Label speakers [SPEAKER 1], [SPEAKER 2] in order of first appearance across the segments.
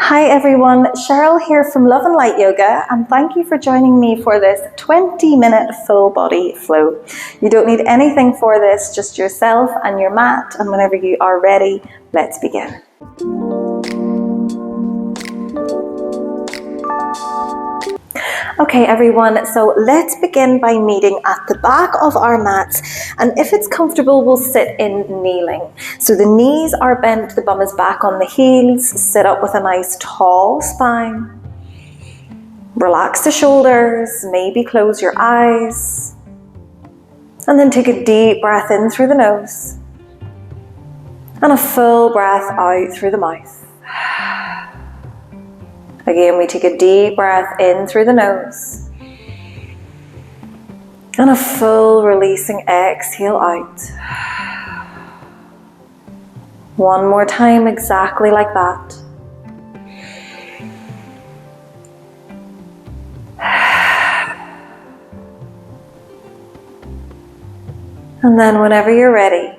[SPEAKER 1] Hi everyone, Cheryl here from Love and Light Yoga, and thank you for joining me for this 20-minute full body flow. You don't need anything for this, just yourself and your mat, and whenever you are ready, let's begin. Okay everyone, so let's begin by meeting at the back of our mats, and if it's comfortable we'll sit in kneeling. So the knees are bent, the bum is back on the heels, sit up with a nice tall spine. Relax the shoulders, maybe close your eyes, and then take a deep breath in through the nose and a full breath out through the mouth. Again, we take a deep breath in through the nose and a full releasing exhale out. One more time, exactly like that. And then whenever you're ready,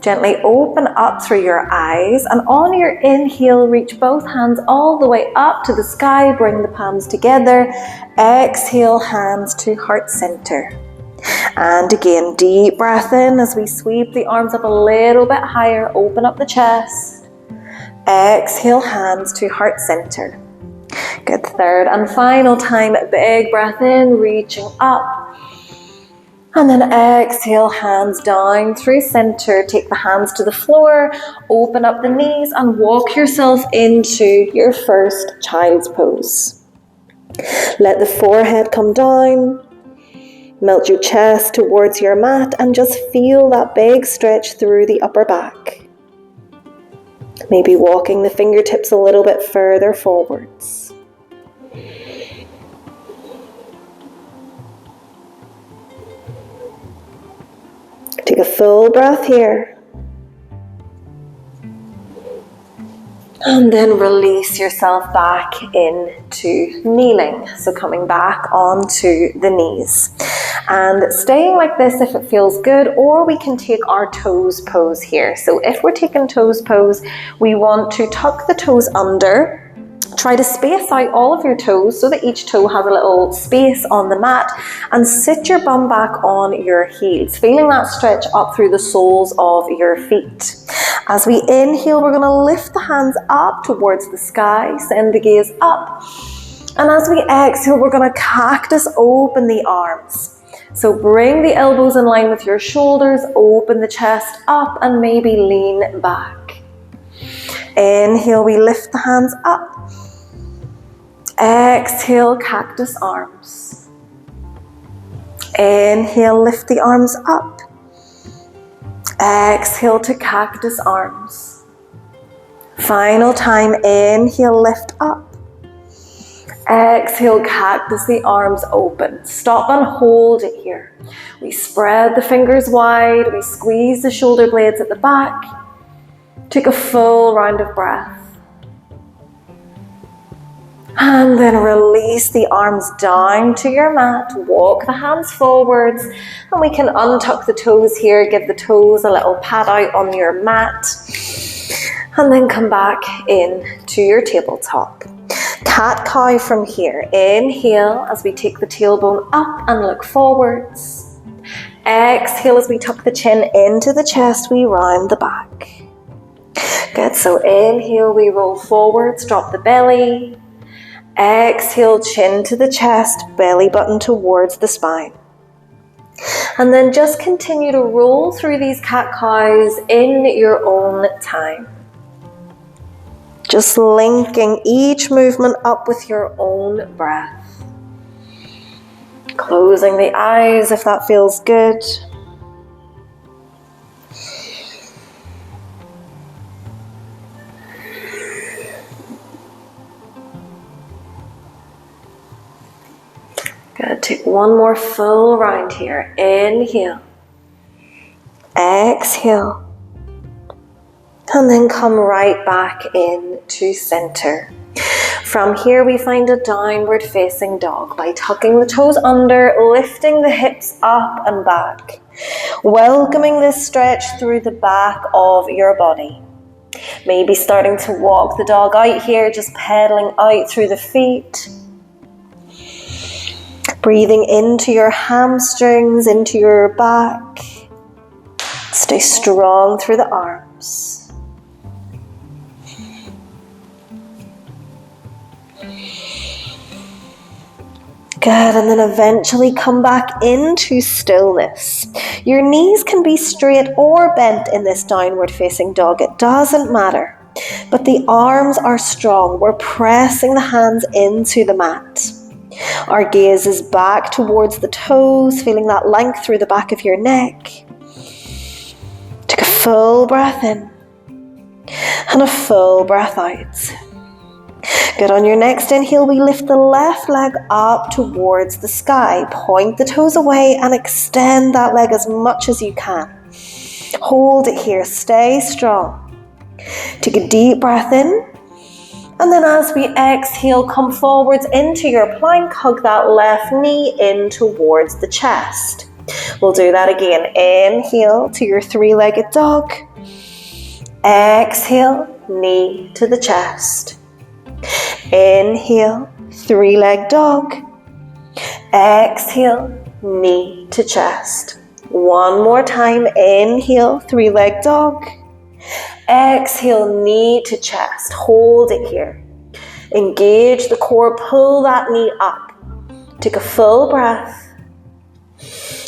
[SPEAKER 1] gently open up through your eyes, and on your inhale, reach both hands all the way up to the sky, bring the palms together. Exhale, hands to heart center. And again, deep breath in as we sweep the arms up a little bit higher, open up the chest. Exhale, hands to heart center. Good, third and final time, big breath in, reaching up. And then exhale, hands down through center. Take the hands to the floor, open up the knees and walk yourself into your first child's pose. Let the forehead come down, melt your chest towards your mat and just feel that big stretch through the upper back. Maybe walking the fingertips a little bit further forwards. Take a full breath here. And then release yourself back into kneeling. So coming back onto the knees. And staying like this if it feels good, or we can take our toes pose here. So if we're taking toes pose, we want to tuck the toes under. Try to space out all of your toes so that each toe has a little space on the mat, and sit your bum back on your heels, feeling that stretch up through the soles of your feet. As we inhale, we're going to lift the hands up towards the sky, send the gaze up, and as we exhale, we're going to cactus open the arms. So bring the elbows in line with your shoulders, open the chest up, and maybe lean back. Inhale, we lift the hands up. Exhale, cactus arms. Inhale, lift the arms up. Exhale to cactus arms. Final time, inhale, lift up. Exhale, cactus the arms open. Stop and hold it here. We spread the fingers wide, we squeeze the shoulder blades at the back. Take a full round of breath. And then release the arms down to your mat, walk the hands forwards, and we can untuck the toes here, give the toes a little pat out on your mat, and then come back in to your tabletop. Cat-cow from here. Inhale as we take the tailbone up and look forwards. Exhale as we tuck the chin into the chest, we round the back. Good, so inhale, we roll forwards, drop the belly. Exhale, chin to the chest, belly button towards the spine. And then just continue to roll through these cat-cows in your own time. Just linking each movement up with your own breath. Closing the eyes if that feels good. Good, take one more full round here. Inhale. Exhale. And then come right back into center. From here we find a downward facing dog by tucking the toes under, lifting the hips up and back. Welcoming this stretch through the back of your body. Maybe starting to walk the dog out here, just pedaling out through the feet. Breathing into your hamstrings, into your back. Stay strong through the arms. Good, and then eventually come back into stillness. Your knees can be straight or bent in this downward facing dog, it doesn't matter. But the arms are strong, we're pressing the hands into the mat. Our gaze is back towards the toes, feeling that length through the back of your neck. Take a full breath in and a full breath out. Good, on your next inhale, we lift the left leg up towards the sky. Point the toes away and extend that leg as much as you can. Hold it here, stay strong. Take a deep breath in. And then as we exhale, come forwards into your plank, hug that left knee in towards the chest. We'll do that again. Inhale to your three-legged dog. Exhale, knee to the chest. Inhale, three-legged dog. Exhale, knee to chest. One more time. Inhale, three-legged dog. Exhale, knee to chest. Hold it here. Engage the core, pull that knee up. Take a full breath.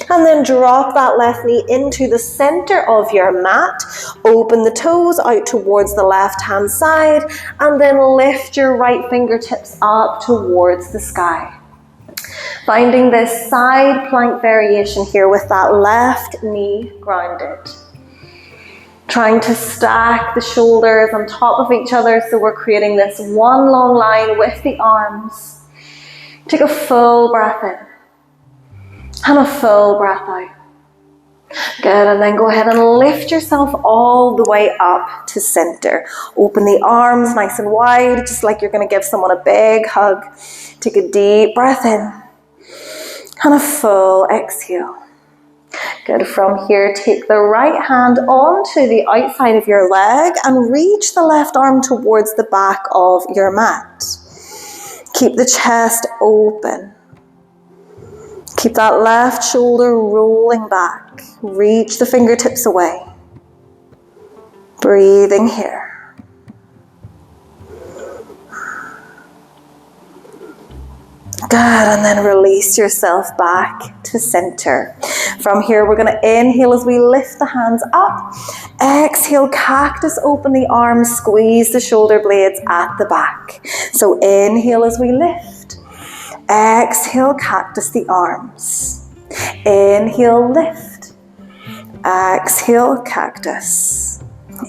[SPEAKER 1] And then drop that left knee into the center of your mat. Open the toes out towards the left-hand side. And then lift your right fingertips up towards the sky. Finding this side plank variation here with that left knee grounded. Trying to stack the shoulders on top of each other so we're creating this one long line with the arms. Take a full breath in and a full breath out. Good, and then go ahead and lift yourself all the way up to center. Open the arms nice and wide, just like you're going to give someone a big hug. Take a deep breath in and a full exhale. Good, from here, take the right hand onto the outside of your leg and reach the left arm towards the back of your mat. Keep the chest open. Keep that left shoulder rolling back. Reach the fingertips away. Breathing here. Good, and then release yourself back to center. From here, we're going to inhale as we lift the hands up. Exhale, cactus, open the arms, squeeze the shoulder blades at the back. So inhale as we lift. Exhale, cactus the arms. Inhale, lift. Exhale, cactus.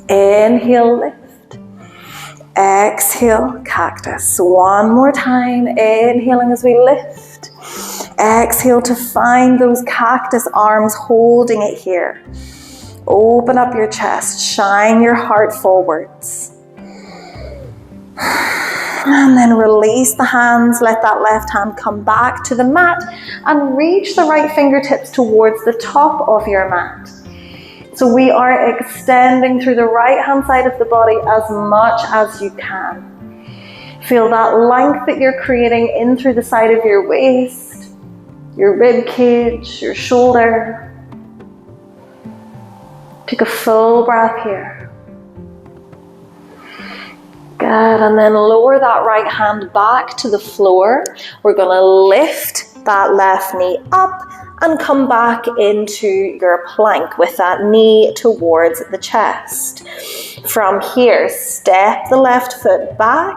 [SPEAKER 1] Inhale, lift. Exhale, cactus. One more time. Inhaling as we lift. Exhale to find those cactus arms, holding it here. Open up your chest. Shine your heart forwards. And then release the hands. Let that left hand come back to the mat and reach the right fingertips towards the top of your mat. So we are extending through the right hand side of the body as much as you can. Feel that length that you're creating in through the side of your waist, your rib cage, your shoulder. Take a full breath here. Good, and then lower that right hand back to the floor. We're going to lift that left knee up and come back into your plank with that knee towards the chest. From here, step the left foot back,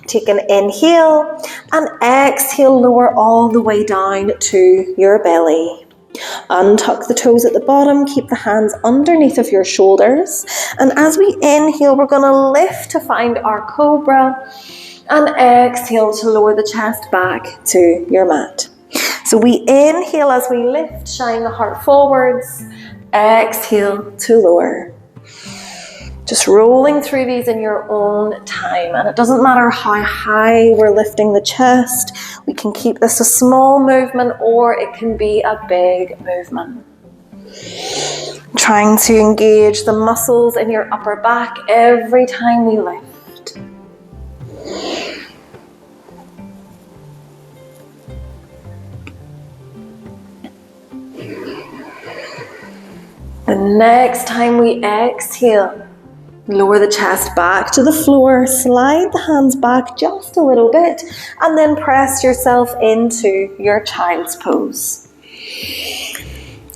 [SPEAKER 1] take an inhale, and exhale, lower all the way down to your belly. Untuck the toes at the bottom, keep the hands underneath of your shoulders, and as we inhale, we're going to lift to find our cobra, and exhale to lower the chest back to your mat. So we inhale as we lift, shine the heart forwards, exhale to lower. Just rolling through these in your own time, and it doesn't matter how high we're lifting the chest. We can keep this a small movement or it can be a big movement. Trying to engage the muscles in your upper back every time we lift. The next time we exhale, lower the chest back to the floor, slide the hands back just a little bit, and then press yourself into your child's pose.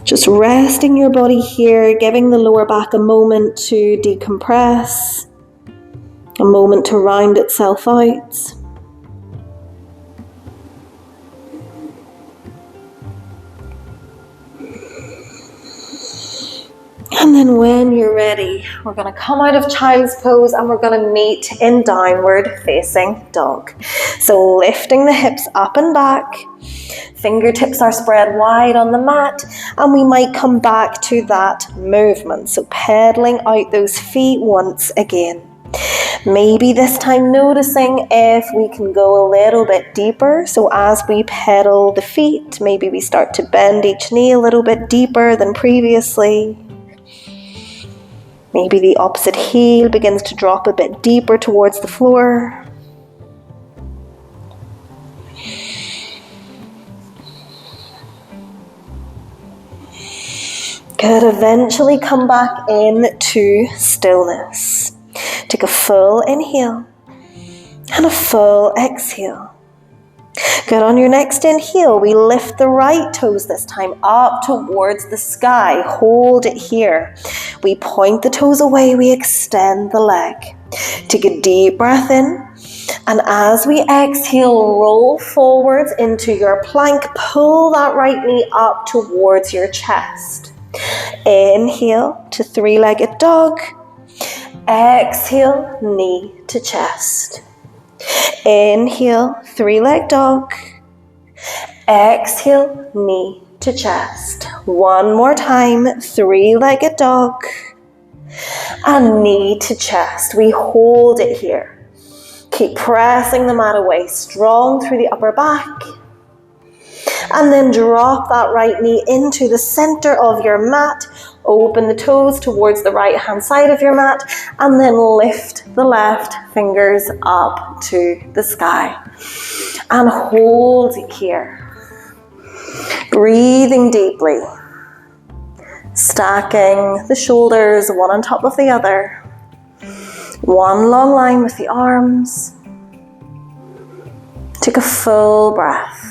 [SPEAKER 1] Just resting your body here, giving the lower back a moment to decompress, a moment to round itself out. And then when you're ready, we're going to come out of child's pose and we're going to meet in downward facing dog. So lifting the hips up and back, fingertips are spread wide on the mat, and we might come back to that movement. So pedaling out those feet once again. Maybe this time noticing if we can go a little bit deeper. So as we pedal the feet, maybe we start to bend each knee a little bit deeper than previously. Maybe the opposite heel begins to drop a bit deeper towards the floor. Good. Eventually come back into stillness. Take a full inhale and a full exhale. Good. On your next inhale, we lift the right toes this time up towards the sky. Hold it here. We point the toes away, we extend the leg. Take a deep breath in, and as we exhale, roll forwards into your plank. Pull that right knee up towards your chest. Inhale to three-legged dog. Exhale, knee to chest. Inhale, three-leg dog. Exhale, knee to chest. One more time, three-legged dog. And knee to chest. We hold it here. Keep pressing the mat away, strong through the upper back. And then drop that right knee into the center of your mat. Open the toes towards the right hand side of your mat, and then lift the left fingers up to the sky. And hold it here. Breathing deeply. Stacking the shoulders one on top of the other. One long line with the arms. Take a full breath.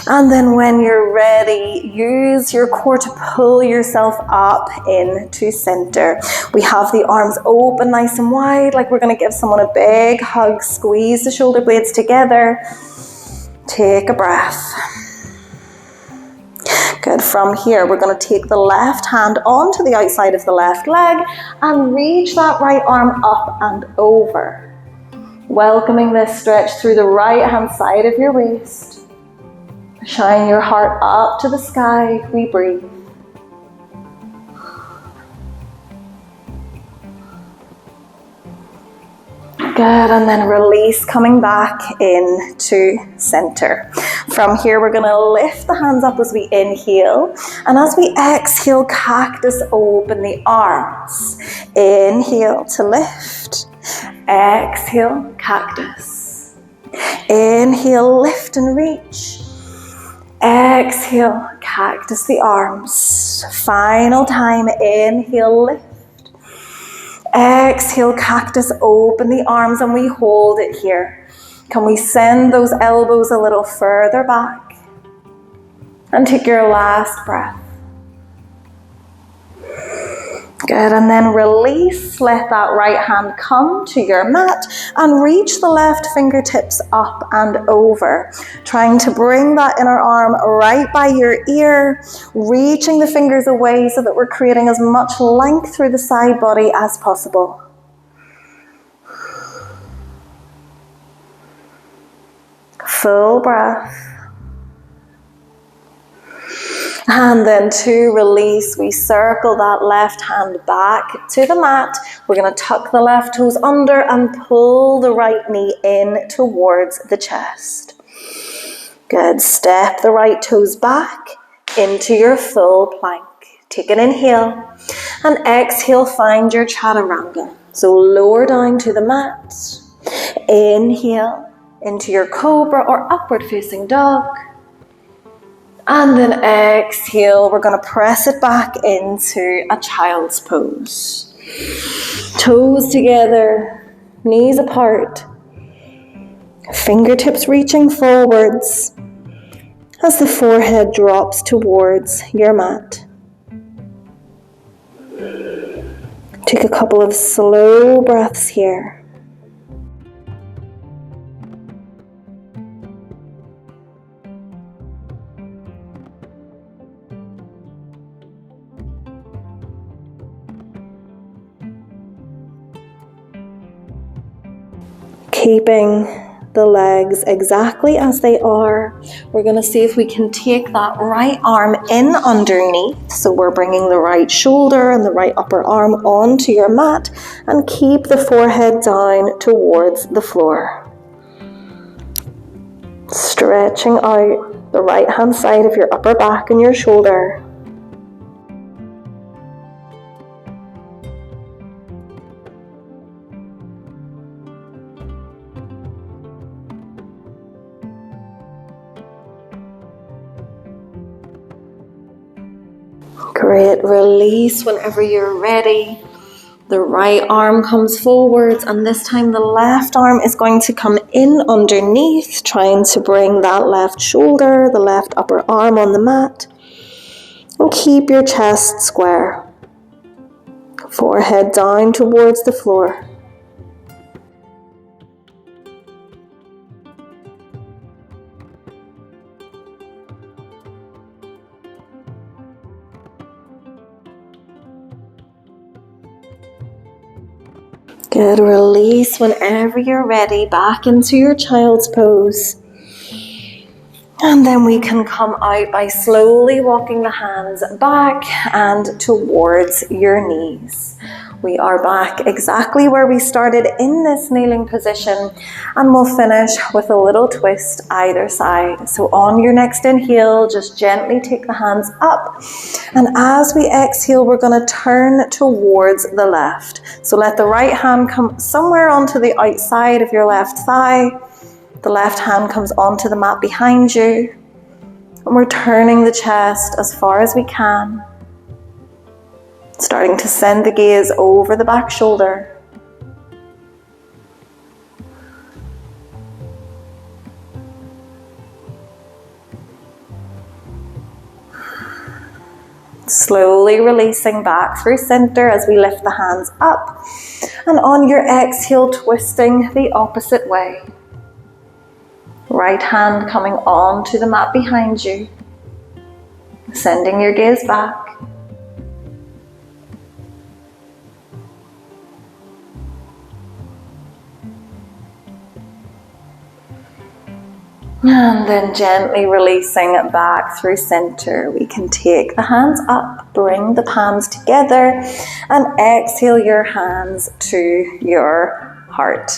[SPEAKER 1] And then when you're ready, use your core to pull yourself up into center. We have the arms open nice and wide, like we're going to give someone a big hug. Squeeze the shoulder blades together. Take a breath. Good. From here, we're going to take the left hand onto the outside of the left leg and reach that right arm up and over. Welcoming this stretch through the right hand side of your waist. Shine your heart up to the sky. We breathe. Good, and then release, coming back into center. From here, we're going to lift the hands up as we inhale, and as we exhale, cactus, open the arms. Inhale to lift. Exhale, cactus. Inhale, lift and reach. Exhale, cactus the arms. Final time, inhale, lift. Exhale, cactus, open the arms, and we hold it here. Can we send those elbows a little further back? And take your last breath. Good, and then release. Let that right hand come to your mat and reach the left fingertips up and over. Trying to bring that inner arm right by your ear, reaching the fingers away so that we're creating as much length through the side body as possible. Full breath. And then to release, we circle that left hand back to the mat. We're going to tuck the left toes under and pull the right knee in towards the chest. Good. Step the right toes back. into your full plank. Take an inhale and exhale, find your chaturanga. So lower down to the mat. Inhale into your cobra or upward facing dog. And then exhale, we're going to press it back into a child's pose. Toes together, knees apart, fingertips reaching forwards as the forehead drops towards your mat. Take a couple of slow breaths here. Keeping the legs exactly as they are, we're going to see if we can take that right arm in underneath. So we're bringing the right shoulder and the right upper arm onto your mat and keep the forehead down towards the floor. Stretching out the right hand side of your upper back and your shoulder. Great, release whenever you're ready. The right arm comes forwards, and this time the left arm is going to come in underneath, trying to bring that left shoulder, the left upper arm on the mat. And keep your chest square. Forehead down towards the floor. Good, release whenever you're ready, back into your child's pose. And then we can come out by slowly walking the hands back and towards your knees. We are back exactly where we started in this kneeling position, and we'll finish with a little twist either side. So on your next inhale, just gently take the hands up, and as we exhale, we're going to turn towards the left. So let the right hand come somewhere onto the outside of your left thigh. The left hand comes onto the mat behind you, and we're turning the chest as far as we can. Starting to send the gaze over the back shoulder. Slowly releasing back through center as we lift the hands up. And on your exhale, twisting the opposite way. Right hand coming onto the mat behind you. Sending your gaze back. And then gently releasing it back through center. We can take the hands up, bring the palms together, and exhale your hands to your heart.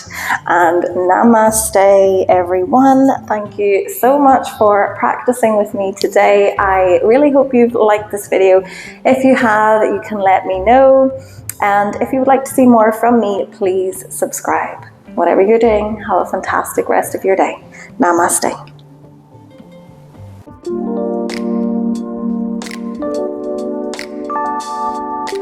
[SPEAKER 1] And namaste, everyone. Thank you so much for practicing with me today. I really hope you've liked this video. If you have, you can let me know. And if you would like to see more from me, please subscribe. Whatever you're doing, have a fantastic rest of your day. Namaste.